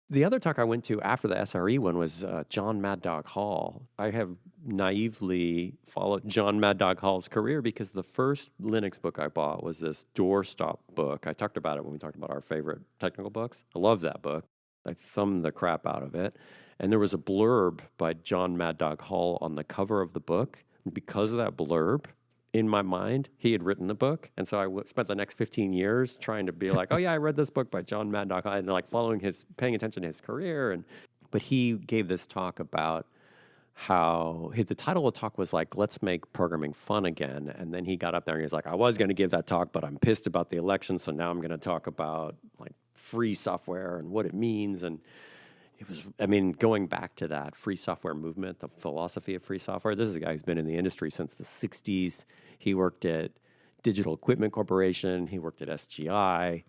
The other talk I went to after the SRE one was John Mad Dog Hall. I have naively followed John Mad Dog Hall's career because the first Linux book I bought was this Doorstop book. I talked about it when we talked about our favorite technical books. I love that book. I thumbed the crap out of it. And there was a blurb by John Mad Dog Hall on the cover of the book. And because of that blurb, in my mind, he had written the book. And so I spent the next 15 years trying to be like, oh yeah, I read this book by John Mad Dog Hall, and like paying attention to his career. But he gave this talk about how the title of the talk was like, let's make programming fun again. And then he got up there and he was like, I was going to give that talk, but I'm pissed about the election. So now I'm going to talk about like free software and what it means. And it was, going back to that free software movement, the philosophy of free software. This is a guy who's been in the industry since the 60s. He worked at Digital Equipment Corporation. He worked at SGI.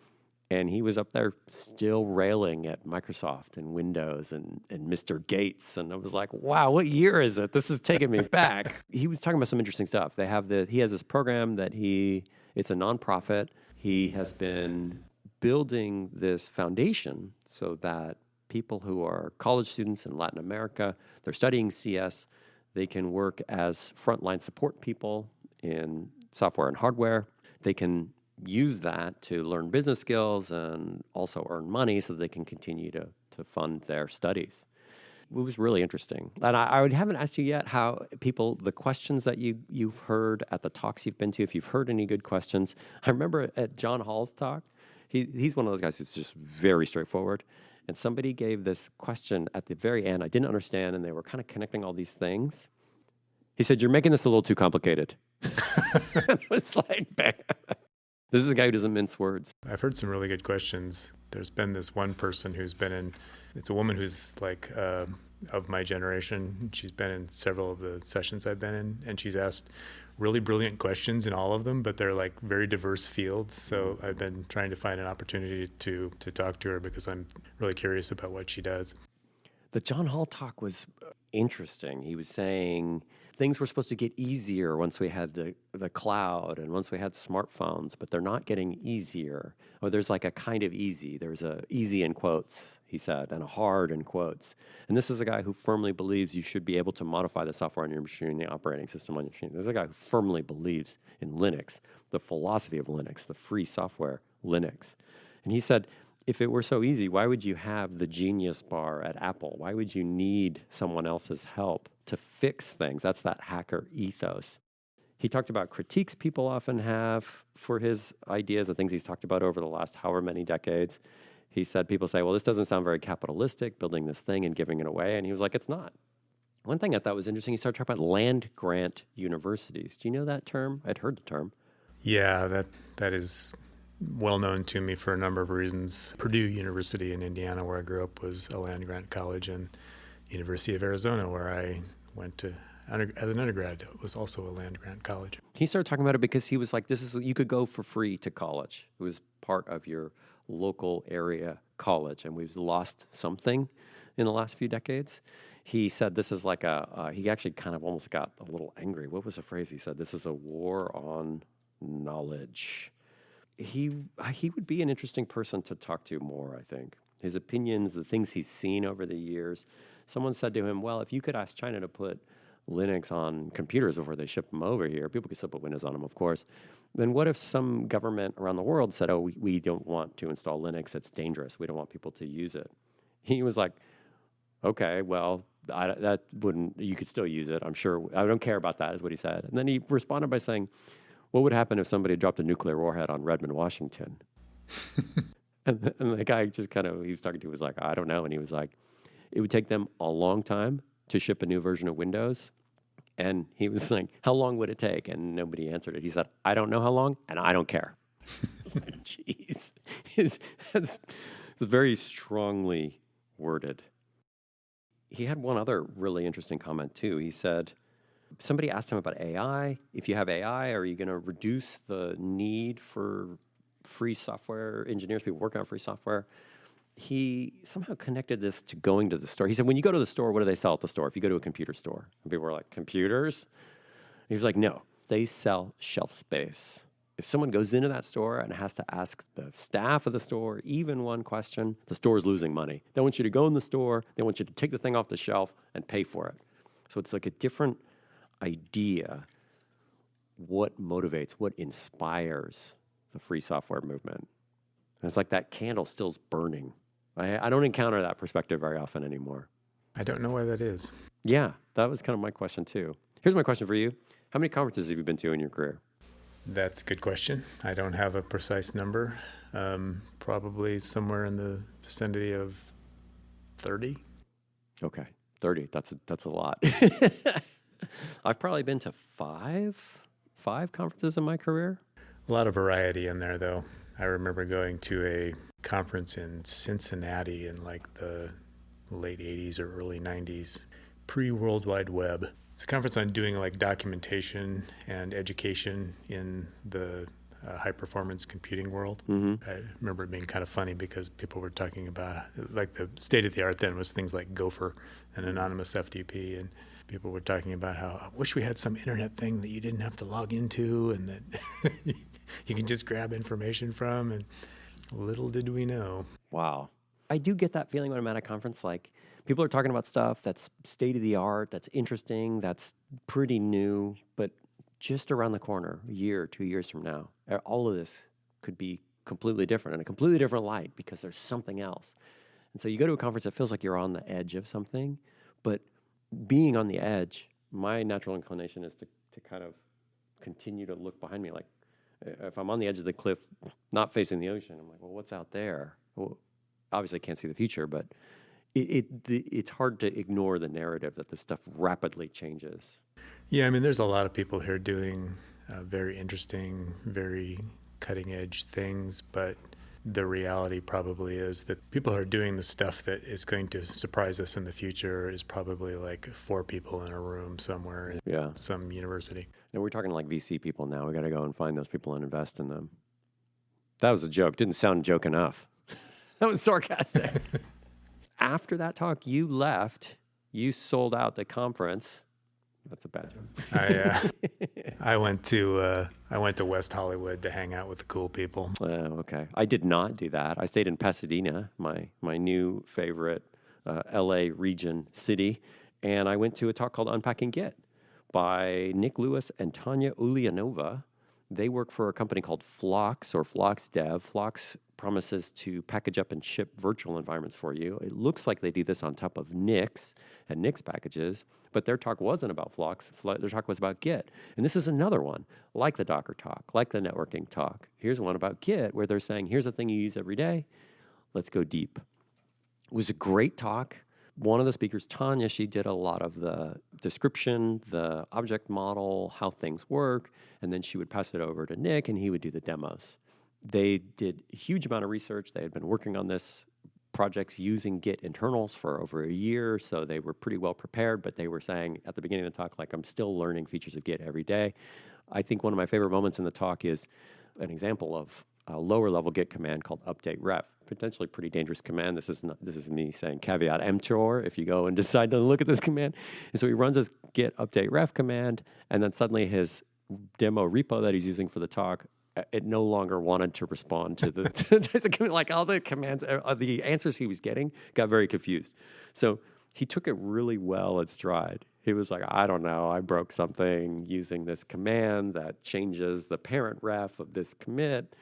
And he was up there still railing at Microsoft and Windows and Mr. Gates. And I was like, wow, what year is it? This is taking me back. He was talking about some interesting stuff. He has this program that it's a nonprofit. He has been building this foundation so that people who are college students in Latin America, they're studying CS, they can work as frontline support people in software and hardware. They can use that to learn business skills and also earn money so that they can continue to fund their studies. It was really interesting. And I haven't asked you yet the questions that you've heard at the talks you've been to, if you've heard any good questions. I remember at John Hall's talk, he's one of those guys who's just very straightforward. And somebody gave this question at the very end. I didn't understand, and they were kind of connecting all these things. He said, "You're making this a little too complicated." It was like, bam. This is a guy who doesn't mince words. I've heard some really good questions. There's been this one person who's been in, it's a woman who's like of my generation. She's been in several of the sessions I've been in, and she's asked really brilliant questions in all of them, but they're like very diverse fields. So I've been trying to find an opportunity to talk to her because I'm really curious about what she does. The John Hall talk was interesting. He was saying things were supposed to get easier once we had the cloud and once we had smartphones, but they're not getting easier. Or there's like a kind of easy. There's a easy in quotes, he said, and a hard in quotes. And this is a guy who firmly believes you should be able to modify the software on your machine, the operating system on your machine. There's a guy who firmly believes in Linux, the philosophy of Linux, the free software Linux. And he said, if it were so easy, why would you have the Genius Bar at Apple? Why would you need someone else's help to fix things? That's that hacker ethos. He talked about critiques people often have for his ideas, the things he's talked about over the last however many decades. He said people say, well, this doesn't sound very capitalistic, building this thing and giving it away. And he was like, it's not. One thing I thought was interesting, he started talking about land grant universities. Do you know that term? I'd heard the term. Yeah, that is well known to me for a number of reasons. Purdue University in Indiana, where I grew up, was a land grant college, and University of Arizona, where I went to as an undergrad, was also a land grant college. He started talking about it because he was like, you could go for free to college. It was part of your local area college, and we've lost something in the last few decades. He said this is like he actually kind of almost got a little angry. What was the phrase he said? This is a war on knowledge. He would be an interesting person to talk to more, I think. His opinions, the things he's seen over the years. Someone said to him, well, if you could ask China to put Linux on computers before they ship them over here, people could still put Windows on them, of course, then what if some government around the world said, oh, we don't want to install Linux, it's dangerous, we don't want people to use it? He was like, okay, well, that wouldn't, you could still use it, I'm sure, I don't care about that, is what he said. And then he responded by saying, what would happen if somebody dropped a nuclear warhead on Redmond, Washington? and the guy just kind of, he was talking to was like, I don't know. And he was like, it would take them a long time to ship a new version of Windows. And he was like, how long would it take? And nobody answered it. He said, I don't know how long, and I don't care. It's like, jeez. It's very strongly worded. He had one other really interesting comment, too. He said, somebody asked him about AI. If you have AI, are you going to reduce the need for free software engineers, people working on free software? He somehow connected this to going to the store. He said, when you go to the store, what do they sell at the store? If you go to a computer store, and people were like, computers? He was like, no, they sell shelf space. If someone goes into that store and has to ask the staff of the store even one question, the store is losing money. They want you to go in the store. They want you to take the thing off the shelf and pay for it. So it's like a different idea, what motivates, what inspires the free software movement. And it's like that candle still's burning. I don't encounter that perspective very often anymore. I don't know why that is. Yeah, that was kind of my question too. Here's my question for you. How many conferences have you been to in your career? That's a good question. I don't have a precise number. Probably somewhere in the vicinity of 30. Okay, 30. That's a lot. I've probably been to five conferences in my career. A lot of variety in there, though. I remember going to a conference in Cincinnati in like the late 80s or early 90s, pre-World Wide Web. It's a conference on doing like documentation and education in the high-performance computing world. Mm-hmm. I remember it being kind of funny because people were talking about, like the state of the art then was things like Gopher and anonymous FTP, and people were talking about how, I wish we had some internet thing that you didn't have to log into and that you can just grab information from, and little did we know. Wow. I do get that feeling when I'm at a conference, like people are talking about stuff that's state of the art, that's interesting, that's pretty new, but just around the corner, a year, 2 years from now, all of this could be completely different in a completely different light because there's something else. And so you go to a conference that feels like you're on the edge of something, but being on the edge, my natural inclination is to kind of continue to look behind me. Like if I'm on the edge of the cliff, not facing the ocean, I'm like, well, what's out there? Well, obviously can't see the future, but it's hard to ignore the narrative that this stuff rapidly changes. Yeah, I mean, there's a lot of people here doing very interesting, very cutting edge things, but the reality probably is that people who are doing the stuff that is going to surprise us in the future is probably like 4 people in a room somewhere in some university. And we're talking like VC people now. We got to go and find those people and invest in them. That was a joke. Didn't sound joke enough. That was sarcastic. After that talk, you left. You sold out the conference. That's a bad joke. I went to West Hollywood to hang out with the cool people. Oh, okay. I did not do that. I stayed in Pasadena, my new favorite LA region city, and I went to a talk called Unpacking Git by Nick Lewis and Tanya Ulyanova. They work for a company called Phlox or Phlox Dev. Phlox promises to package up and ship virtual environments for you. It looks like they do this on top of Nix and Nix packages, but their talk wasn't about Phlox. Their talk was about Git. And this is another one, like the Docker talk, like the networking talk. Here's one about Git where they're saying, here's a thing you use every day. Let's go deep. It was a great talk. One of the speakers, Tanya, she did a lot of the description, the object model, how things work, and then she would pass it over to Nick, and he would do the demos. They did a huge amount of research. They had been working on this projects using Git internals for over a year, so they were pretty well prepared, but they were saying at the beginning of the talk, like, I'm still learning features of Git every day. I think one of my favorite moments in the talk is an example of a lower level Git command called update ref. Potentially pretty dangerous command. This is me saying caveat emptor if you go and decide to look at this command. And so he runs this Git update ref command, and then suddenly his demo repo that he's using for the talk, it no longer wanted to respond to the like all the commands, the answers he was getting got very confused. So he took it really well at stride. He was like, I don't know, I broke something using this command that changes the parent ref of this commit.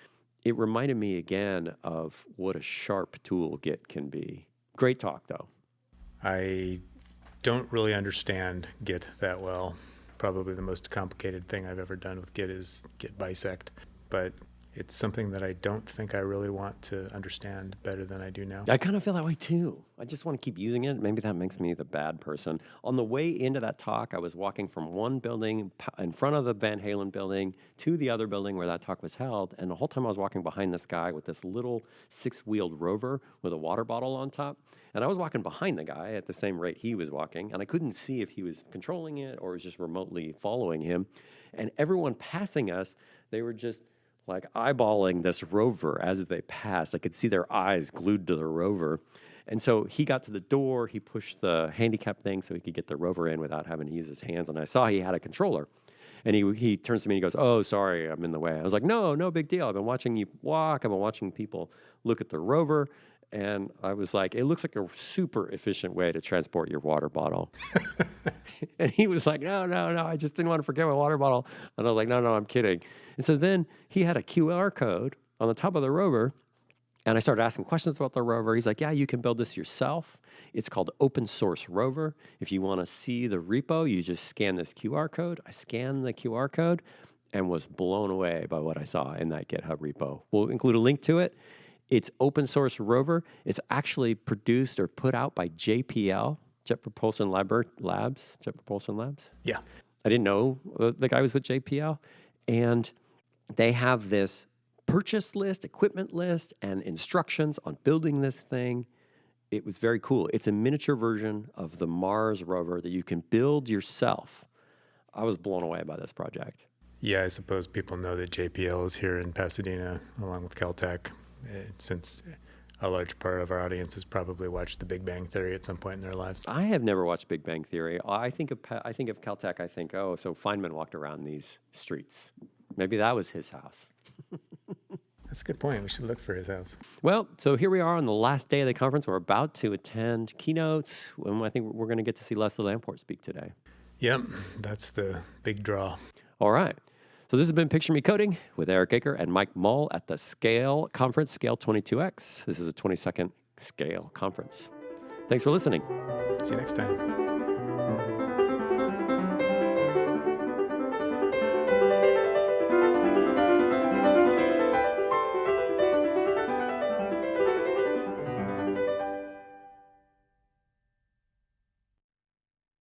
It reminded me again of what a sharp tool Git can be. Great talk, though. I don't really understand Git that well. Probably the most complicated thing I've ever done with Git is Git bisect. But it's something that I don't think I really want to understand better than I do now. I kind of feel that way too. I just want to keep using it. Maybe that makes me the bad person. On the way into that talk, I was walking from one building in front of the Van Halen building to the other building where that talk was held. And the whole time I was walking behind this guy with this little 6-wheeled rover with a water bottle on top. And I was walking behind the guy at the same rate he was walking. And I couldn't see if he was controlling it or was just remotely following him. And everyone passing us, they were just like eyeballing this rover as they passed. I could see their eyes glued to the rover. And so he got to the door, he pushed the handicap thing so he could get the rover in without having to use his hands. And I saw he had a controller. And he turns to me and he goes, oh, sorry, I'm in the way. I was like, no big deal. I've been watching you walk. I've been watching people look at the rover. And I was like, it looks like a super efficient way to transport your water bottle. And he was like, no, I just didn't want to forget my water bottle. And I was like, no, I'm kidding. And so then he had a QR code on the top of the rover. And I started asking questions about the rover. He's like, yeah, you can build this yourself. It's called open source rover. If you want to see the repo, you just scan this QR code. I scanned the QR code and was blown away by what I saw in that GitHub repo. We'll include a link to it. It's open source rover. It's actually produced or put out by JPL, Jet Propulsion Labs. Yeah. I didn't know the guy was with JPL. And they have this purchase list, equipment list, and instructions on building this thing. It was very cool. It's a miniature version of the Mars rover that you can build yourself. I was blown away by this project. Yeah, I suppose people know that JPL is here in Pasadena along with Caltech. Since a large part of our audience has probably watched The Big Bang Theory at some point in their lives. I have never watched Big Bang Theory. I think of Caltech. I think, oh, so Feynman walked around these streets. Maybe that was his house. That's a good point. We should look for his house. Well, so here we are on the last day of the conference. We're about to attend keynotes. And I think we're going to get to see Leslie Lamport speak today. Yep, that's the big draw. All right. So this has been Picture Me Coding with Erik Aker and Mike Mull at the Scale Conference, Scale 22X. This is a 22nd Scale Conference. Thanks for listening. See you next time.